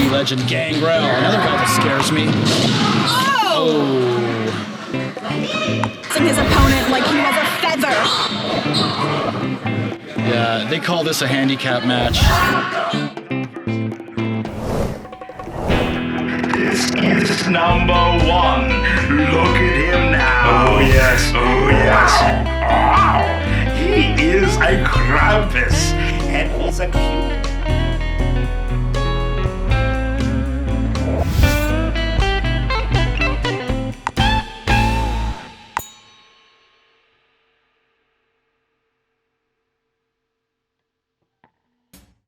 UFC legend Gangrel, another guy that scares me. Oh! His opponent like he was a feather. Yeah, they call this a handicap match. This is number one. Look at him now. Oh yes, oh yes. Oh, he is a Krampus.